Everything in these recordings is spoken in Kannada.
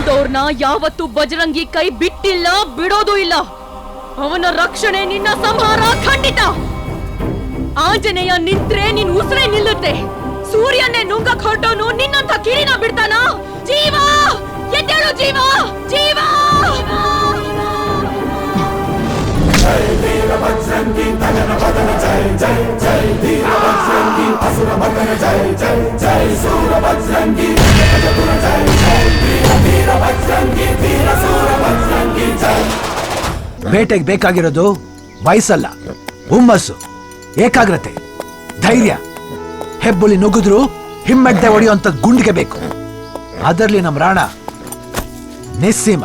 ನೊಂದೋರ್ನ ಯಾವತ್ತೂ ಬಜರಂಗಿ ಕೈ ಬಿಟ್ಟಿಲ್ಲ, ಬಿಡೋದು ಇಲ್ಲ. ಅವನ ರಕ್ಷಣೆ ನಿನ್ನ ಸಂಹಾರ ಖಂಡಿತ. ಆಂಜನೇಯ ನಿಂತ್ರೆ ನಿನ್ ಉಸಿರೇ ನಿಲ್ಲುತ್ತೆ. ಸೂರ್ಯನ್ನೇ ನುಂಗಕ್ ಹೊರಟವನು ನಿನ್ನಂತ ಕಿರಿನ ಬಿಡ್ತಾನ? ಜೀವ ಎದ್ದೇಳು, ಜೀವ ಜೀವ. ಜೈ ವೀರ ಬಜರಂಗಿ ತಗನ ಬದನ ಜೈ ಜೈ ಜೈ ವೀರ ಬಜರಂಗಿ ಅಸುರ ಮಗನ ಜೈ ಜೈ ಜೈ ಸೂರ ಬಜರಂಗಿ ಜಗದುರ ಜೈ ಜೈ ವೀರ ಬಜರಂಗಿ ವೀರ ಸೂರ ಬಜರಂಗಿ ಜೈ. ಬೇಟೆಗೆ ಬೇಕಾಗಿರೋದು ವಯಸ್ಸಲ್ಲ, ಹುಮ್ಮಸ್ಸು, ಏಕಾಗ್ರತೆ, ಧೈರ್ಯ. ಹೆಬ್ಬುಲಿ ನುಗ್ಗಿದ್ರು ಹಿಮ್ಮೆಟ್ಟೆ ಹೊಡೆಯುವಂತ ಗುಂಡಿಗೆ ಬೇಕು. ಅದರಲ್ಲಿ ನಮ್ಮ ರಾಣ ನಿಸ್ಸೀಮ.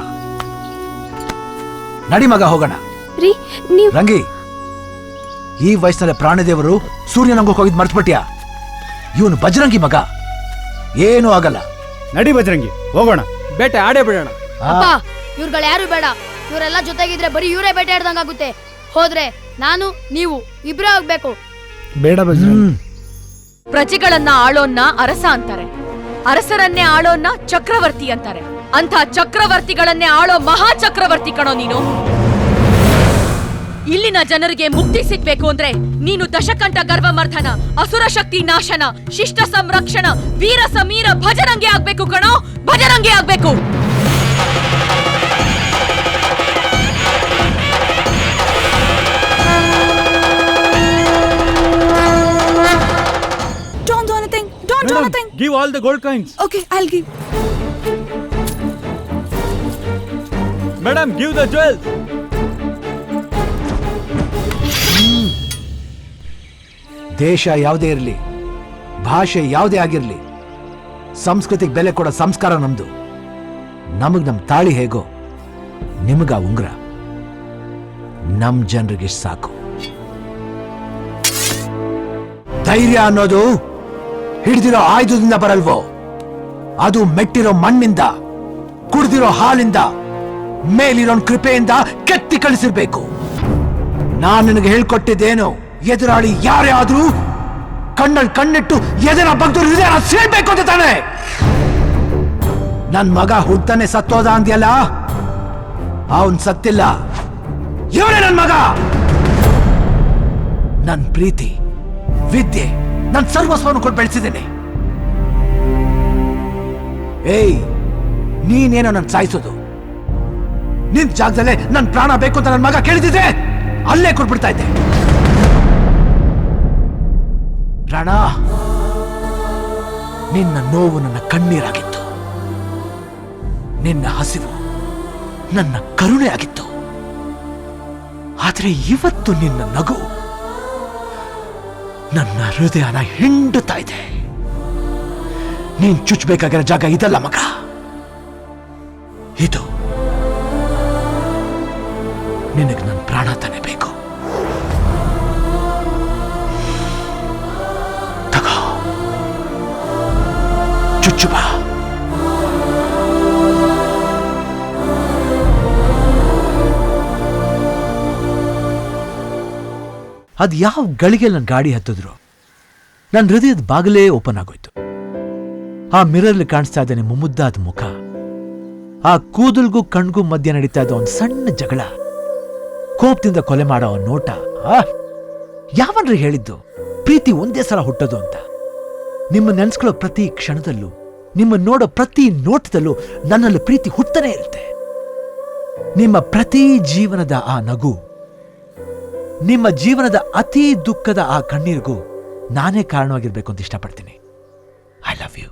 ನಡಿ ಮಗ, ಹೋಗೋಣ. ರಂಗಿ, ಈ ವಯಸ್ಸಿನಲ್ಲಿ ಪ್ರಾಣದೇವರು ಸೂರ್ಯನಂಗೋಕ್ ಹೋಗಿದ್ ಮರ್ತ್ಬಿಟ್ಯಾ? ಇವನು ಬಜರಂಗಿ ಮಗ, ಏನೂ ಆಗಲ್ಲ. ನಡಿ ಬಜರಂಗಿ, ಹೋಗೋಣ. ಬೇಟೆ ಆಡೇ ಬಿಡೋಣ. ಇವ್ರುಗಳು ಯಾರು ಬೇಡ. ಇವರೆಲ್ಲ ಜೊತೆಗಿದ್ರೆ ಬರೀ ಇವರೇ ಬೇಟೆ ಆಡ್ದಂಗಾಗುತ್ತೆ. ಹೋದ್ರೆ ನಾನು ನೀವು ಇಬ್ರೇ ಹೋಗ್ಬೇಕು. ಬೇಡ ಬಜರಂಗಿ. ಪ್ರಜೆಗಳನ್ನ ಆಳೋನ್ನ ಅರಸ ಅಂತಾರೆ, ಅರಸರನ್ನೇ ಆಳೋನ್ನ ಚಕ್ರವರ್ತಿ ಅಂತಾರೆ. ಅಂಥ ಚಕ್ರವರ್ತಿಗಳನ್ನೇ ಆಳೋ ಮಹಾ ಚಕ್ರವರ್ತಿ ಕಣೋ ನೀನು. ಇಲ್ಲಿನ ಜನರಿಗೆ ಮುಕ್ತಿ ಸಿಗ್ಬೇಕು ಅಂದ್ರೆ ನೀನು ದಶಕಂಠ ಗರ್ವಮರ್ಧನ, ಅಸುರ ಶಕ್ತಿ ನಾಶನ, ಶಿಷ್ಟ ಸಂರಕ್ಷಣ, ವೀರ ಸಮೀರ ಭಜರಂಗಿ ಆಗ್ಬೇಕು ಕಣೋ, ಭಜರಂಗಿ ಆಗ್ಬೇಕು. Don't do anything. Give all the gold coins. Okay, I'll give. Madam, give the jewels. ದೇಶ ಯಾವುದೇ ಇರಲಿ, ಭಾಷೆ ಯಾವುದೇ ಆಗಿರಲಿ, ಸಂಸ್ಕೃತಿಗೆ ಬೆಲೆ ಕೊಡೋ ಸಂಸ್ಕಾರ ನಮ್ದು. ನಮಗ್ ನಮ್ ತಾಳಿ ಹೇಗೋ ನಿಮಗ ಉಂಗ್ರ. ನಮ್ ಜನರಿಗೆ ಸಾಕು. ಧೈರ್ಯ ಅನ್ನೋದು ಹಿಡಿದಿರೋ ಆಯುಧದಿಂದ ಬರಲ್ವೋ, ಅದು ಮೆಟ್ಟಿರೋ ಮಣ್ಣಿಂದ, ಕುಡ್ದಿರೋ ಹಾಲಿಂದ, ಮೇಲಿರೋ ಕೃಪೆಯಿಂದ ಕೆತ್ತಿ ಕಳಿಸಿರ್ಬೇಕು. ನಾನ್ ನಿನಗೆ ಹೇಳ್ಕೊಟ್ಟಿದ್ದೇನು, ಎದುರಾಳಿ ಯಾರೇ ಆದ್ರೂ ಕಣ್ಣಲ್ಲಿ ಕಣ್ಣಿಟ್ಟು ಎದರ ಬಗ್ದು ಹೃದಯ ಸೇರ್ಬೇಕು ಅಂತ ತಾನೆ. ನನ್ ಮಗ ಹುಡ್ತಾನೆ ಸತ್ತೋದ ಅಂದ್ಯಲ್ಲ, ಅವನ್ ಸತ್ತಿಲ್ಲ, ಇವನೇ ನನ್ ಮಗ. ನನ್ ಪ್ರೀತಿ, ವಿದ್ಯೆ, ನನ್ ಸರ್ವಸ್ವವನ್ನು ಕೊಟ್ಟು ಬೆಳೆಸಿದ್ದೇನೆ. ಏಯ್, ನೀನೇನೋ ನನ್ ಸಾಯಿಸೋದು. ನಿನ್ ಜಾಗದಲ್ಲೇ ನನ್ ಪ್ರಾಣ ಬೇಕು ಅಂತ ನನ್ ಮಗ ಕೇಳಿದಿದ್ರೆ ಅಲ್ಲೇ ಕೊಟ್ಬಿಡ್ತಾ ಇದ್ದೆ. ರಾಣ, ನಿನ್ನ ನೋವು ನನ್ನ ಕಣ್ಣೀರಾಗಿತ್ತು, ನಿನ್ನ ಹಸಿವು ನನ್ನ ಕರುಣೆ ಆಗಿತ್ತು. ಆದ್ರೆ ಇವತ್ತು ನಿನ್ನ ನಗು ನನ್ನ ಹೃದಯನ ಹಿಂಡುತ್ತಾ ಇದೆ. ನೀನ್ ಚುಚ್ಚಬೇಕಾಗಿರೋ ಜಾಗ ಇದಲ್ಲ ಮಗ, ಇದು. ನಿನಗೆ ನನ್ನ ಪ್ರಾಣ ತಾನೇ ಬೇಕು. ತಗೋ, ಚುಚ್ಚು ಬಾ. ಅದ್ ಯಾವ ಗಳಿಗೆ ನನ್ನ ಗಾಡಿ ಹತ್ತಿದ್ರು ನನ್ನ ಹೃದಯದ ಬಾಗಿಲೇ ಓಪನ್ ಆಗೋಯ್ತು. ಆ ಮಿರರ್ಲಿ ಕಾಣಿಸ್ತಾ ಇದ್ದಾನೆ ಮುಮ್ಮುದ್ದಾದ ಮುಖ. ಆ ಕೂದಲ್ಗೂ ಕಣ್ಗೂ ಮಧ್ಯ ನಡೀತಾ ಇದ್ದ ಒಂದು ಸಣ್ಣ ಜಗಳ, ಕೋಪದಿಂದ ಕೊಲೆ ಮಾಡೋ ನೋಟ. ಯಾವನ್ರಿ ಹೇಳಿದ್ದು ಪ್ರೀತಿ ಒಂದೇ ಸಲ ಹುಟ್ಟೋದು ಅಂತ? ನಿಮ್ಮ ನೆನ್ಸ್ಕೊಳ್ಳೋ ಪ್ರತಿ ಕ್ಷಣದಲ್ಲೂ, ನಿಮ್ಮ ನೋಡೋ ಪ್ರತಿ ನೋಟದಲ್ಲೂ ನನ್ನಲ್ಲಿ ಪ್ರೀತಿ ಹುಟ್ಟನೇ ಇರುತ್ತೆ. ನಿಮ್ಮ ಪ್ರತಿ ಜೀವನದ ಆ ನಗು, ನಿಮ್ಮ ಜೀವನದ ಅತಿ ದುಃಖದ ಆ ಕಣ್ಣೀರಿಗೂ ನಾನೇ ಕಾರಣವಾಗಿರ್ಬೇಕು ಅಂತ ಇಷ್ಟಪಡ್ತೀನಿ. I love you.